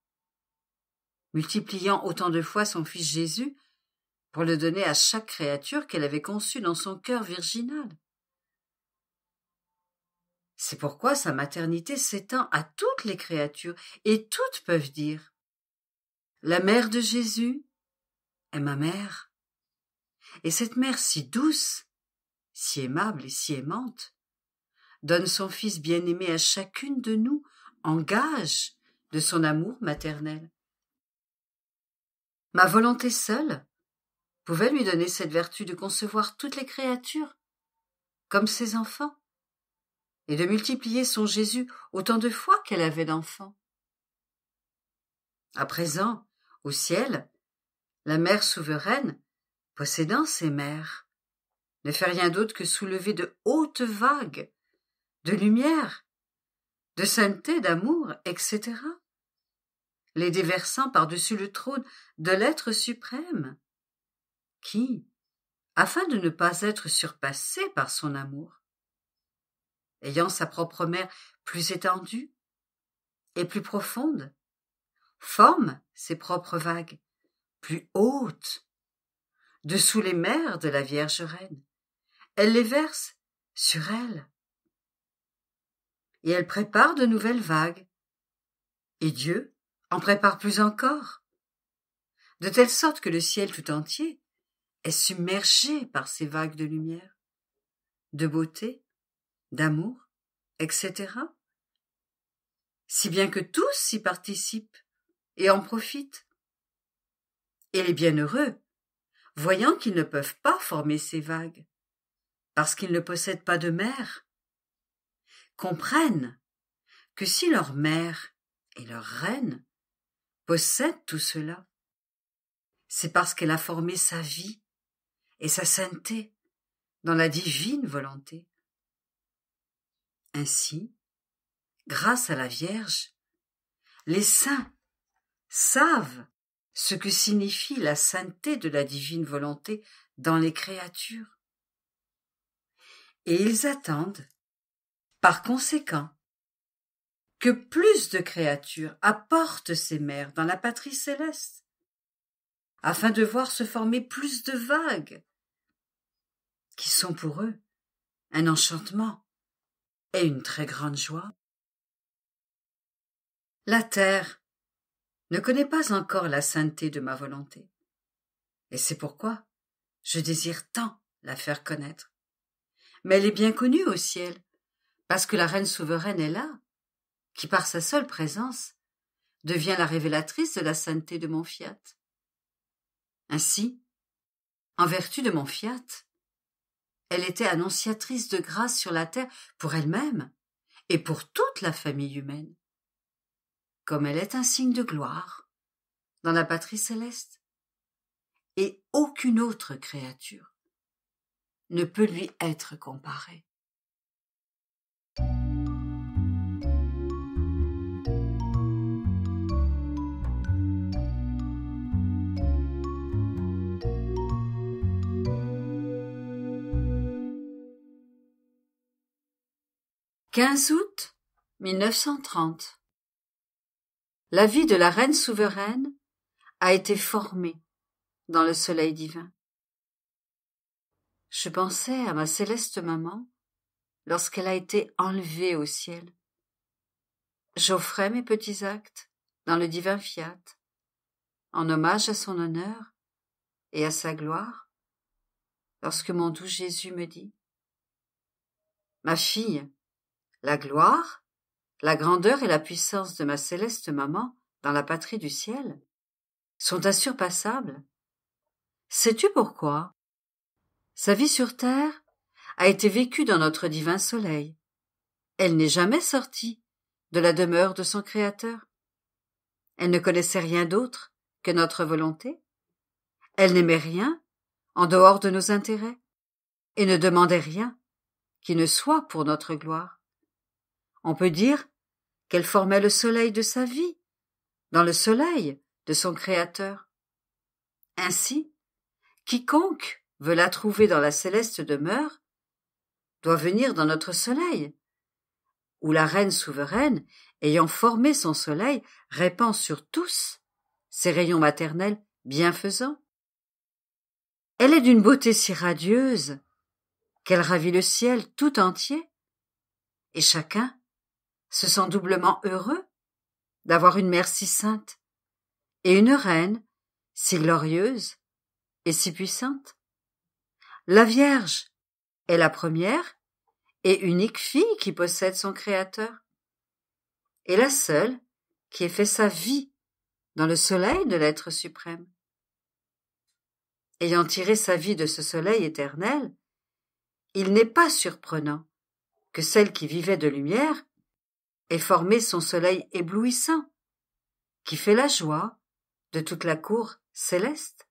multipliant autant de fois son fils Jésus pour le donner à chaque créature qu'elle avait conçue dans son cœur virginal. C'est pourquoi sa maternité s'étend à toutes les créatures, et toutes peuvent dire « La mère de Jésus est ma mère ». Et cette mère si douce, si aimable et si aimante, donne son Fils bien-aimé à chacune de nous en gage de son amour maternel. Ma volonté seule pouvait lui donner cette vertu de concevoir toutes les créatures comme ses enfants et de multiplier son Jésus autant de fois qu'elle avait d'enfants. À présent, au ciel, la mère souveraine, possédant ses mères, ne fait rien d'autre que soulever de hautes vagues de lumière, de sainteté, d'amour, etc., les déversant par-dessus le trône de l'être suprême, qui, afin de ne pas être surpassé par son amour, ayant sa propre mère plus étendue et plus profonde, forme ses propres vagues plus hautes, dessous les mers de la Vierge Reine. Elle les verse sur elle. Et elle prépare de nouvelles vagues. Et Dieu en prépare plus encore, de telle sorte que le ciel tout entier est submergé par ces vagues de lumière, de beauté, d'amour, etc., si bien que tous y participent et en profitent. Et les bienheureux, voyant qu'ils ne peuvent pas former ces vagues, parce qu'ils ne possèdent pas de mère, comprennent que si leur mère et leur reine possèdent tout cela, c'est parce qu'elle a formé sa vie et sa sainteté dans la divine volonté. Ainsi, grâce à la Vierge, les saints savent ce que signifie la sainteté de la divine volonté dans les créatures. Et ils attendent, par conséquent, que plus de créatures apportent ces mères dans la patrie céleste, afin de voir se former plus de vagues, qui sont pour eux un enchantement et une très grande joie. La terre ne connaît pas encore la sainteté de ma volonté, et c'est pourquoi je désire tant la faire connaître. Mais elle est bien connue au ciel, parce que la reine souveraine est là, qui par sa seule présence devient la révélatrice de la sainteté de mon fiat. Ainsi, en vertu de mon fiat, elle était annonciatrice de grâce sur la terre pour elle-même et pour toute la famille humaine, comme elle est un signe de gloire dans la patrie céleste, et aucune autre créature ne peut lui être comparée. « 15 août 1930. La vie de la reine souveraine a été formée dans le soleil divin. Je pensais à ma céleste maman lorsqu'elle a été enlevée au ciel. J'offrais mes petits actes dans le divin fiat, en hommage à son honneur et à sa gloire, lorsque mon doux Jésus me dit : « Ma fille, la gloire, la grandeur et la puissance de ma céleste maman dans la patrie du ciel sont insurpassables. Sais-tu pourquoi ? Sa vie sur terre a été vécue dans notre divin soleil. Elle n'est jamais sortie de la demeure de son Créateur. Elle ne connaissait rien d'autre que notre volonté. Elle n'aimait rien en dehors de nos intérêts et ne demandait rien qui ne soit pour notre gloire. On peut dire qu'elle formait le soleil de sa vie, dans le soleil de son Créateur. Ainsi, quiconque veut la trouver dans la céleste demeure doit venir dans notre soleil, où la reine souveraine, ayant formé son soleil, répand sur tous ses rayons maternels bienfaisants. Elle est d'une beauté si radieuse qu'elle ravit le ciel tout entier et chacun se sent doublement heureux d'avoir une mère si sainte et une reine si glorieuse et si puissante. La Vierge est la première et unique fille qui possède son Créateur, et la seule qui ait fait sa vie dans le soleil de l'être suprême. Ayant tiré sa vie de ce soleil éternel, il n'est pas surprenant que celle qui vivait de lumière ait formé son soleil éblouissant, qui fait la joie de toute la cour céleste.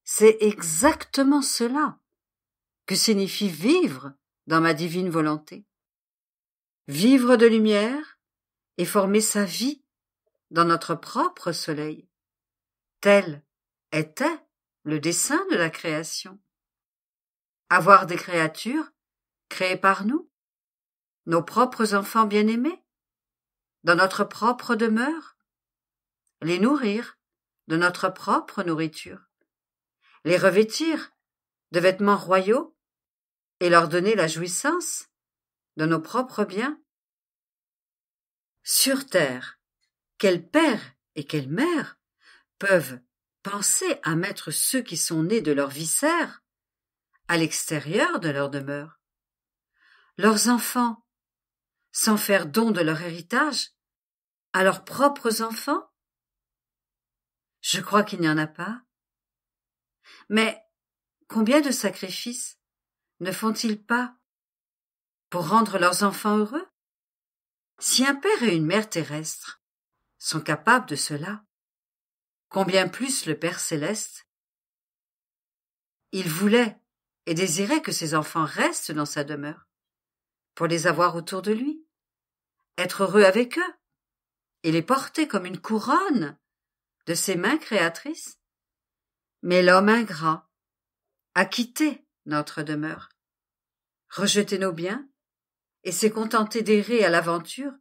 C'est exactement cela que signifie vivre dans ma divine volonté. Vivre de lumière et former sa vie dans notre propre soleil. Tel était le dessein de la création. Avoir des créatures créées par nous, nos propres enfants bien-aimés, dans notre propre demeure, les nourrir de notre propre nourriture, les revêtir de vêtements royaux et leur donner la jouissance de nos propres biens. Sur terre, quel père et quelle mère peuvent penser à mettre ceux qui sont nés de leurs viscères à l'extérieur de leur demeure? Leurs enfants, sans faire don de leur héritage à leurs propres enfants? Je crois qu'il n'y en a pas. Mais combien de sacrifices ne font-ils pas pour rendre leurs enfants heureux? Si un père et une mère terrestres sont capables de cela, combien plus le Père céleste? Il voulait et désirait que ses enfants restent dans sa demeure, pour les avoir autour de lui, être heureux avec eux, et les porter comme une couronne de ses mains créatrices. Mais l'homme ingrat a quitté notre demeure, rejeté nos biens, et s'est contenté d'errer à l'aventure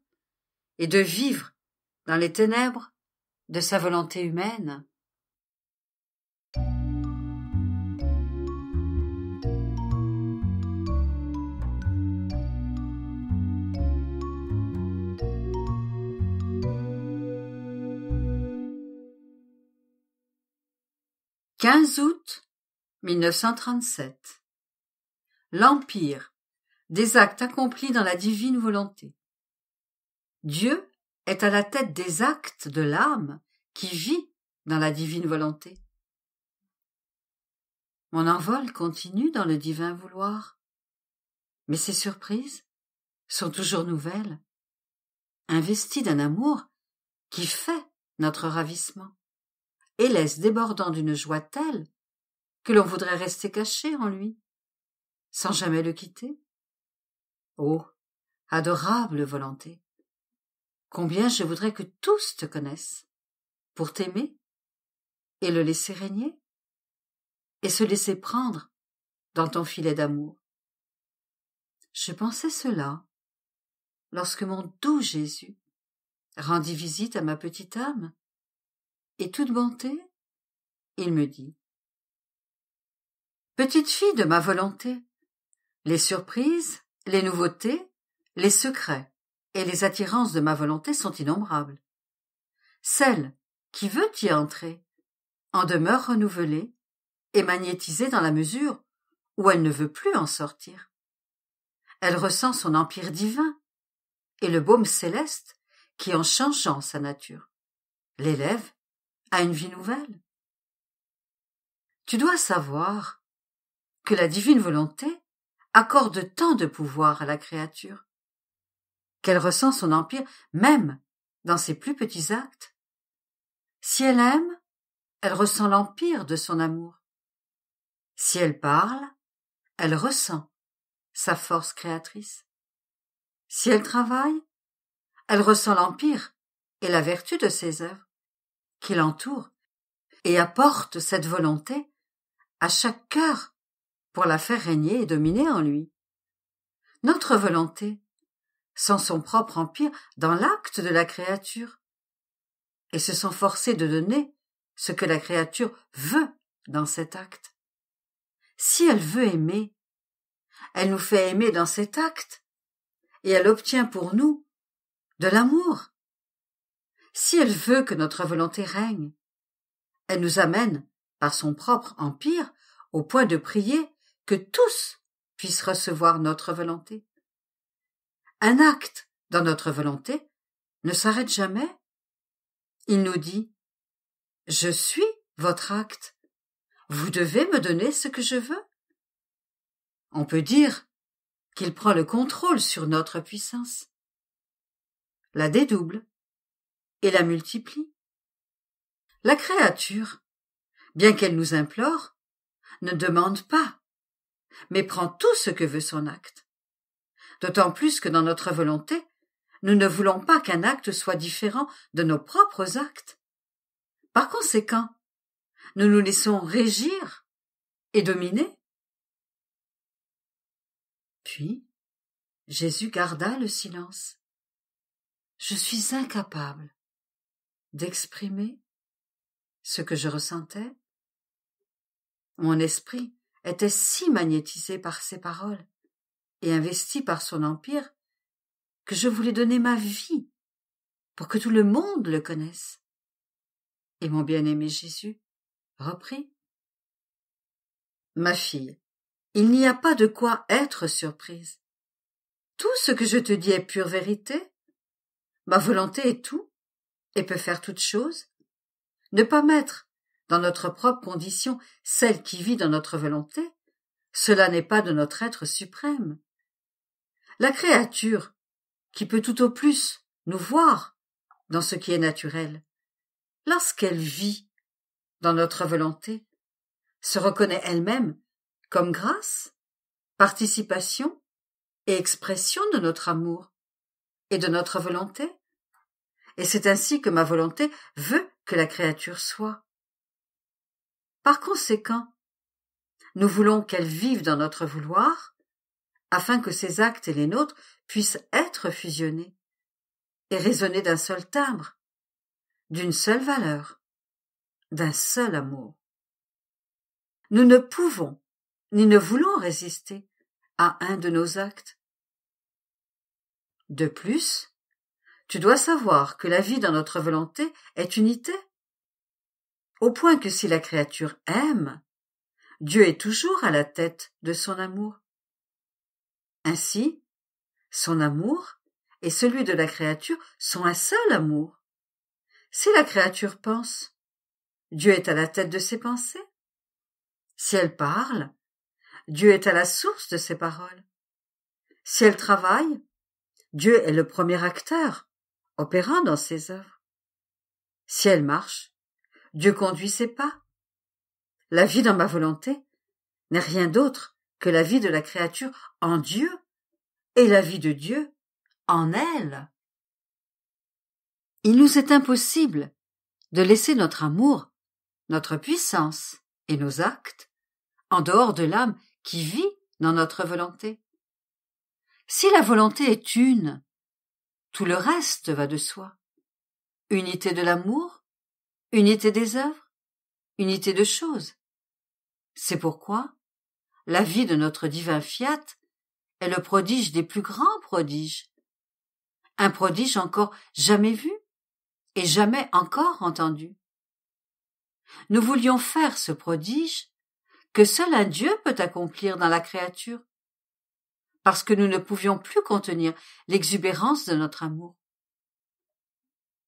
et de vivre dans les ténèbres de sa volonté humaine. « 15 août 1937. L'Empire, des actes accomplis dans la divine volonté. Dieu est à la tête des actes de l'âme qui vit dans la divine volonté. Mon envol continue dans le divin vouloir, mais ces surprises sont toujours nouvelles, investies d'un amour qui fait notre ravissement et laisse débordant d'une joie telle que l'on voudrait rester caché en lui, sans jamais le quitter. Oh, adorable volonté! Combien je voudrais que tous te connaissent, pour t'aimer, et le laisser régner, et se laisser prendre dans ton filet d'amour. Je pensais cela, lorsque mon doux Jésus rendit visite à ma petite âme, et toute bonté, il me dit: « Petite fille de ma volonté, les surprises, les nouveautés, les secrets et les attirances de ma volonté sont innombrables. Celle qui veut y entrer en demeure renouvelée et magnétisée dans la mesure où elle ne veut plus en sortir. Elle ressent son empire divin et le baume céleste qui, en changeant sa nature, l'élève à une vie nouvelle. Tu dois savoir que la divine volonté accorde tant de pouvoir à la créature qu'elle ressent son empire même dans ses plus petits actes. Si elle aime, elle ressent l'empire de son amour. Si elle parle, elle ressent sa force créatrice. Si elle travaille, elle ressent l'empire et la vertu de ses œuvres qui l'entourent et apportent cette volonté à chaque cœur pour la faire régner et dominer en lui. Notre volonté sent son propre empire dans l'acte de la créature et se sent forcée de donner ce que la créature veut dans cet acte. Si elle veut aimer, elle nous fait aimer dans cet acte et elle obtient pour nous de l'amour. Si elle veut que notre volonté règne, elle nous amène, par son propre empire, au point de prier que tous puissent recevoir notre volonté. Un acte dans notre volonté ne s'arrête jamais. Il nous dit « Je suis votre acte. Vous devez me donner ce que je veux. » On peut dire qu'il prend le contrôle sur notre puissance, la dédouble et la multiplie. La créature, bien qu'elle nous implore, ne demande pas, mais prend tout ce que veut son acte. D'autant plus que dans notre volonté, nous ne voulons pas qu'un acte soit différent de nos propres actes. Par conséquent, nous nous laissons régir et dominer. Puis, Jésus garda le silence. Je suis incapable d'exprimer ce que je ressentais. Mon esprit était si magnétisé par ces paroles et investi par son empire que je voulais donner ma vie pour que tout le monde le connaisse. Et mon bien-aimé Jésus reprit. Ma fille, il n'y a pas de quoi être surprise. Tout ce que je te dis est pure vérité. Ma volonté est tout et peut faire toute chose. Ne pas mettre dans notre propre condition celle qui vit dans notre volonté, cela n'est pas de notre être suprême. La créature, qui peut tout au plus nous voir dans ce qui est naturel, lorsqu'elle vit dans notre volonté, se reconnaît elle-même comme grâce, participation et expression de notre amour et de notre volonté. Et c'est ainsi que ma volonté veut que la créature soit. Par conséquent, nous voulons qu'elle vive dans notre vouloir, afin que ses actes et les nôtres puissent être fusionnés et résonner d'un seul timbre, d'une seule valeur, d'un seul amour. Nous ne pouvons ni ne voulons résister à un de nos actes. De plus, tu dois savoir que la vie dans notre volonté est unité, au point que si la créature aime, Dieu est toujours à la tête de son amour. Ainsi, son amour et celui de la créature sont un seul amour. Si la créature pense, Dieu est à la tête de ses pensées. Si elle parle, Dieu est à la source de ses paroles. Si elle travaille, Dieu est le premier acteur, opérant dans ses œuvres. Si elle marche, Dieu conduit ses pas. La vie dans ma volonté n'est rien d'autre que la vie de la créature en Dieu et la vie de Dieu en elle. Il nous est impossible de laisser notre amour, notre puissance et nos actes en dehors de l'âme qui vit dans notre volonté. Si la volonté est une, tout le reste va de soi. Unité de l'amour, unité des œuvres, unité de choses. C'est pourquoi la vie de notre divin fiat est le prodige des plus grands prodiges. Un prodige encore jamais vu et jamais encore entendu. Nous voulions faire ce prodige que seul un Dieu peut accomplir dans la créature, parce que nous ne pouvions plus contenir l'exubérance de notre amour.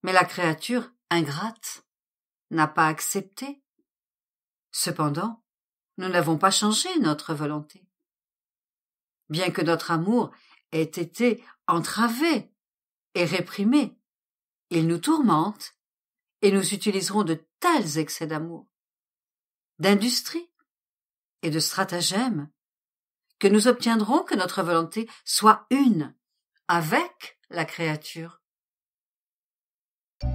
Mais la créature ingrate n'a pas accepté. Cependant, nous n'avons pas changé notre volonté. Bien que notre amour ait été entravé et réprimé, il nous tourmente et nous utiliserons de tels excès d'amour, d'industrie et de stratagèmes que nous obtiendrons que notre volonté soit une avec la créature. «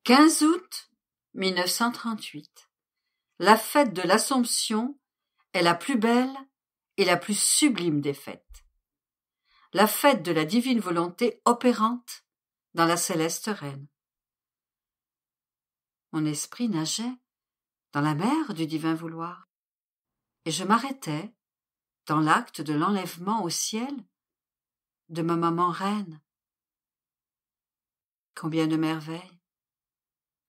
15 août 1938. La fête de l'Assomption est la plus belle et la plus sublime des fêtes. la fête de la divine volonté opérante dans la céleste reine. Mon esprit nageait dans la mer du divin vouloir, et je m'arrêtais dans l'acte de l'enlèvement au ciel de ma maman reine. Combien de merveilles,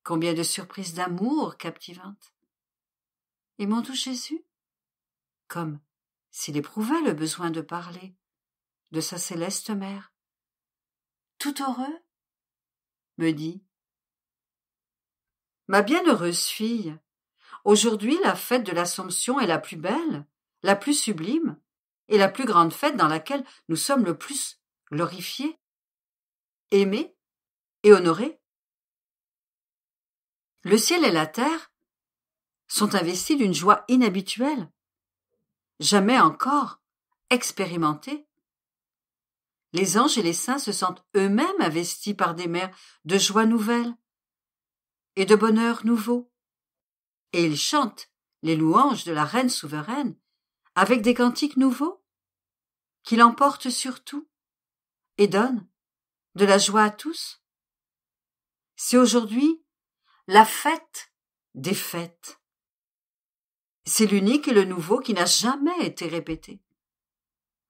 combien de surprises d'amour captivantes. Et mon doux Jésus, comme s'il éprouvait le besoin de parler de sa céleste mère, tout heureux, me dit: Ma bienheureuse fille, aujourd'hui la fête de l'Assomption est la plus belle, la plus sublime, et la plus grande fête dans laquelle nous sommes le plus glorifiés, aimés et honorés. Le ciel et la terre sont investis d'une joie inhabituelle, jamais encore expérimentée. Les anges et les saints se sentent eux-mêmes investis par des mers de joie nouvelle et de bonheur nouveau, et ils chantent les louanges de la reine souveraine avec des cantiques nouveaux qui l'emportent sur tout et donnent de la joie à tous. C'est aujourd'hui la fête des fêtes. C'est l'unique et le nouveau qui n'a jamais été répété.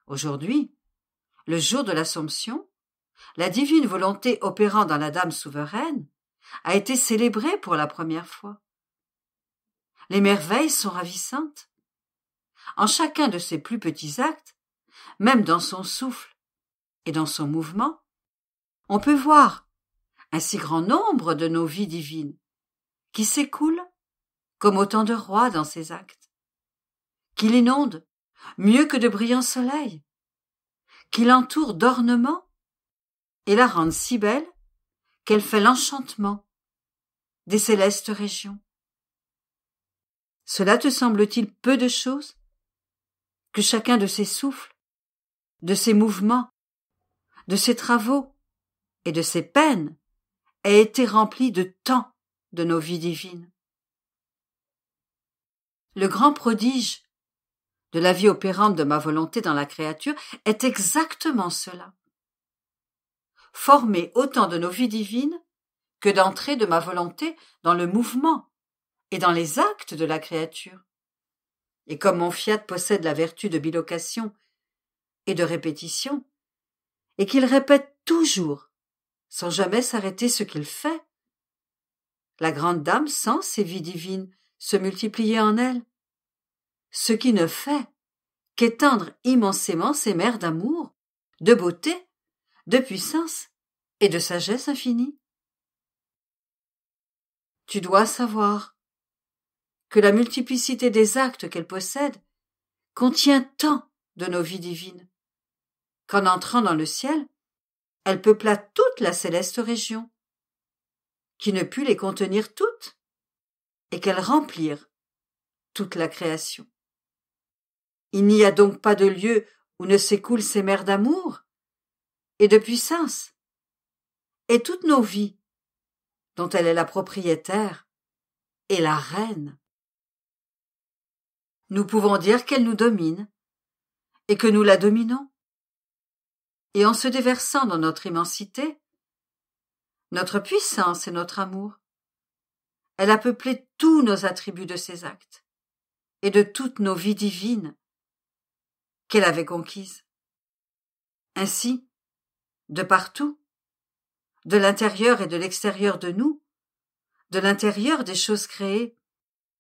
Aujourd'hui, le jour de l'Assomption, la divine volonté opérant dans la Dame souveraine a été célébrée pour la première fois. Les merveilles sont ravissantes. En chacun de ses plus petits actes, même dans son souffle et dans son mouvement, on peut voir un si grand nombre de nos vies divines qui s'écoulent comme autant de rois dans ses actes, qui l'inondent mieux que de brillants soleils, qui l'entourent d'ornements et la rendent si belle qu'elle fait l'enchantement des célestes régions. Cela te semble-t-il peu de chose que chacun de ses souffles, de ses mouvements, de ses travaux et de ses peines ait été rempli de tant de nos vies divines? Le grand prodige de la vie opérante de ma volonté dans la créature est exactement cela. Former autant de nos vies divines que d'entrer de ma volonté dans le mouvement et dans les actes de la créature. Et comme mon fiat possède la vertu de bilocation et de répétition, et qu'il répète toujours, sans jamais s'arrêter ce qu'il fait, la grande dame sent ses vies divines se multiplier en elle, ce qui ne fait qu'étendre immensément ses mers d'amour, de beauté, de puissance et de sagesse infinie. Tu dois savoir que la multiplicité des actes qu'elle possède contient tant de nos vies divines, qu'en entrant dans le ciel, elle peupla toute la céleste région, qui ne put les contenir toutes, et qu'elles remplirent toute la création. Il n'y a donc pas de lieu où ne s'écoulent ces mers d'amour et de puissance, et toutes nos vies, dont elle est la propriétaire et la reine. Nous pouvons dire qu'elle nous domine, et que nous la dominons. Et en se déversant dans notre immensité, notre puissance et notre amour, elle a peuplé tous nos attributs de ses actes, et de toutes nos vies divines qu'elle avait conquises. Ainsi, de partout, de l'intérieur et de l'extérieur de nous, de l'intérieur des choses créées,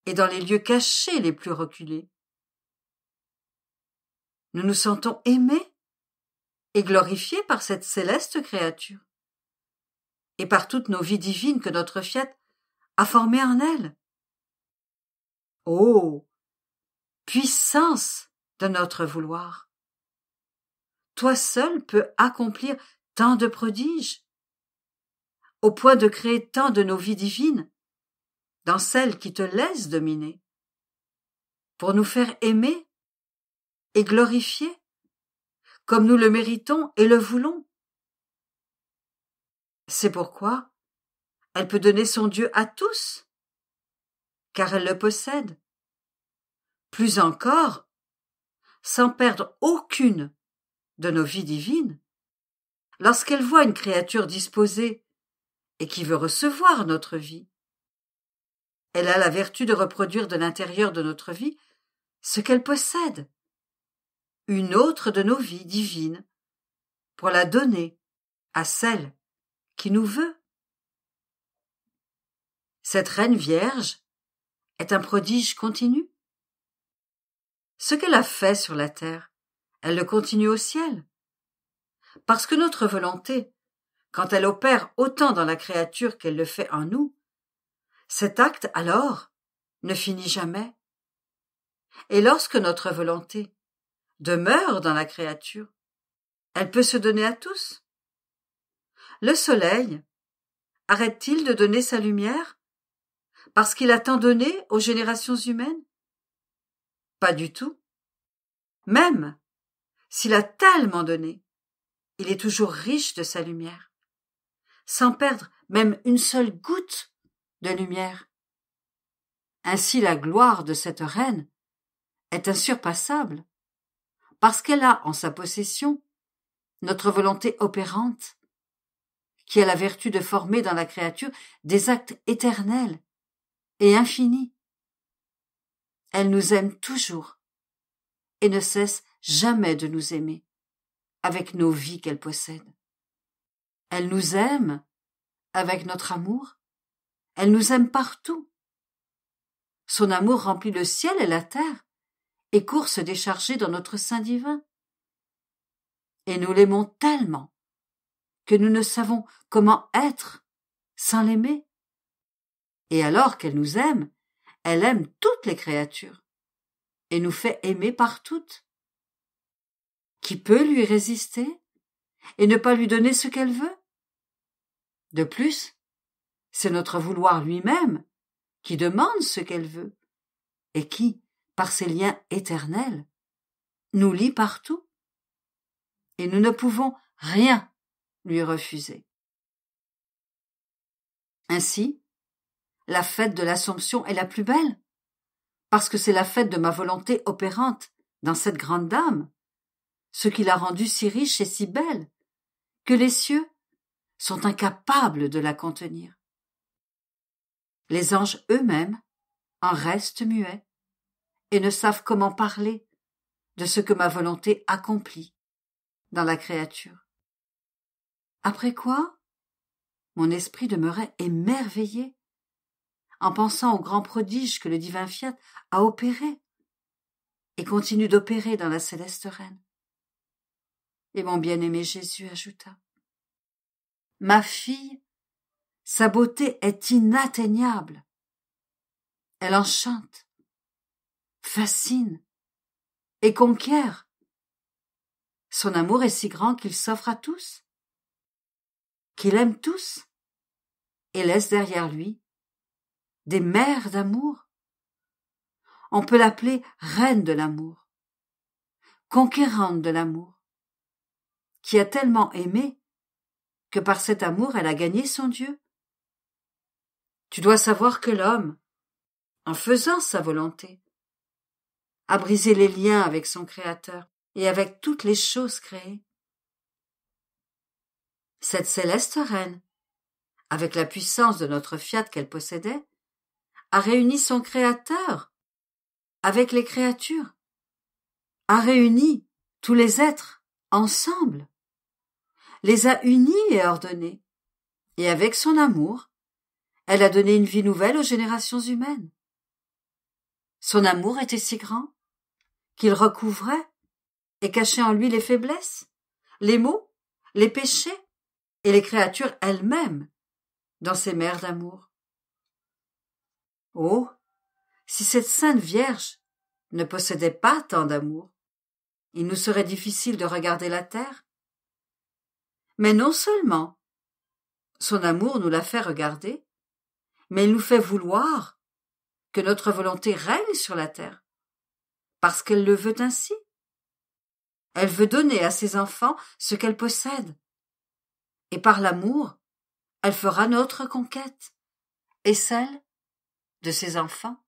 et dans les lieux cachés les plus reculés, nous nous sentons aimés et glorifiés par cette céleste créature, et par toutes nos vies divines que notre fiat a formées en elle. Ô puissance de notre vouloir! Toi seul peux accomplir tant de prodiges, au point de créer tant de nos vies divines, dans celles qui te laissent dominer, pour nous faire aimer et glorifier, comme nous le méritons et le voulons. C'est pourquoi elle peut donner son Dieu à tous, car elle le possède. Plus encore, sans perdre aucune de nos vies divines, lorsqu'elle voit une créature disposée et qui veut recevoir notre vie, elle a la vertu de reproduire de l'intérieur de notre vie ce qu'elle possède, une autre de nos vies divines, pour la donner à celle qui nous veut. Cette Reine Vierge est un prodige continu. Ce qu'elle a fait sur la terre, elle le continue au ciel. Parce que notre volonté, quand elle opère autant dans la créature qu'elle le fait en nous, cet acte, alors, ne finit jamais. Et lorsque notre volonté demeure dans la créature, elle peut se donner à tous. Le soleil arrête-t-il de donner sa lumière parce qu'il a tant donné aux générations humaines? Pas du tout. Même s'il a tellement donné, il est toujours riche de sa lumière, sans perdre même une seule goutte de lumière. Ainsi la gloire de cette reine est insurpassable, parce qu'elle a en sa possession notre volonté opérante, qui a la vertu de former dans la créature des actes éternels et infinis. Elle nous aime toujours et ne cesse jamais de nous aimer, avec nos vies qu'elle possède. Elle nous aime avec notre amour, elle nous aime partout. Son amour remplit le ciel et la terre, et court se décharger dans notre sein divin. Et nous l'aimons tellement que nous ne savons comment être sans l'aimer. Et alors qu'elle nous aime, elle aime toutes les créatures, et nous fait aimer par toutes. Qui peut lui résister et ne pas lui donner ce qu'elle veut? De plus, c'est notre vouloir lui-même qui demande ce qu'elle veut, et qui, par ses liens éternels, nous lie partout, et nous ne pouvons rien lui refuser. Ainsi, la fête de l'Assomption est la plus belle, parce que c'est la fête de ma volonté opérante dans cette grande dame, ce qui l'a rendue si riche et si belle, que les cieux sont incapables de la contenir. Les anges eux-mêmes en restent muets et ne savent comment parler de ce que ma volonté accomplit dans la créature. Après quoi, mon esprit demeurait émerveillé en pensant au grand prodige que le divin Fiat a opéré et continue d'opérer dans la céleste reine. Et mon bien-aimé Jésus ajouta: « Ma fille, sa beauté est inatteignable. Elle enchante, fascine et conquiert. Son amour est si grand qu'il s'offre à tous, qu'il aime tous et laisse derrière lui des mers d'amour. On peut l'appeler reine de l'amour, conquérante de l'amour, qui a tellement aimé que par cet amour elle a gagné son Dieu. Tu dois savoir que l'homme, en faisant sa volonté, a brisé les liens avec son Créateur et avec toutes les choses créées. Cette céleste reine, avec la puissance de notre Fiat qu'elle possédait, a réuni son Créateur avec les créatures, a réuni tous les êtres ensemble, les a unis et ordonnés, et avec son amour, elle a donné une vie nouvelle aux générations humaines. Son amour était si grand qu'il recouvrait et cachait en lui les faiblesses, les maux, les péchés et les créatures elles-mêmes dans ces mers d'amour. Oh, si cette Sainte Vierge ne possédait pas tant d'amour, il nous serait difficile de regarder la terre. Mais non seulement son amour nous l'a fait regarder, mais il nous fait vouloir que notre volonté règne sur la terre, parce qu'elle le veut ainsi. Elle veut donner à ses enfants ce qu'elle possède, et par l'amour, elle fera notre conquête, et celle de ses enfants.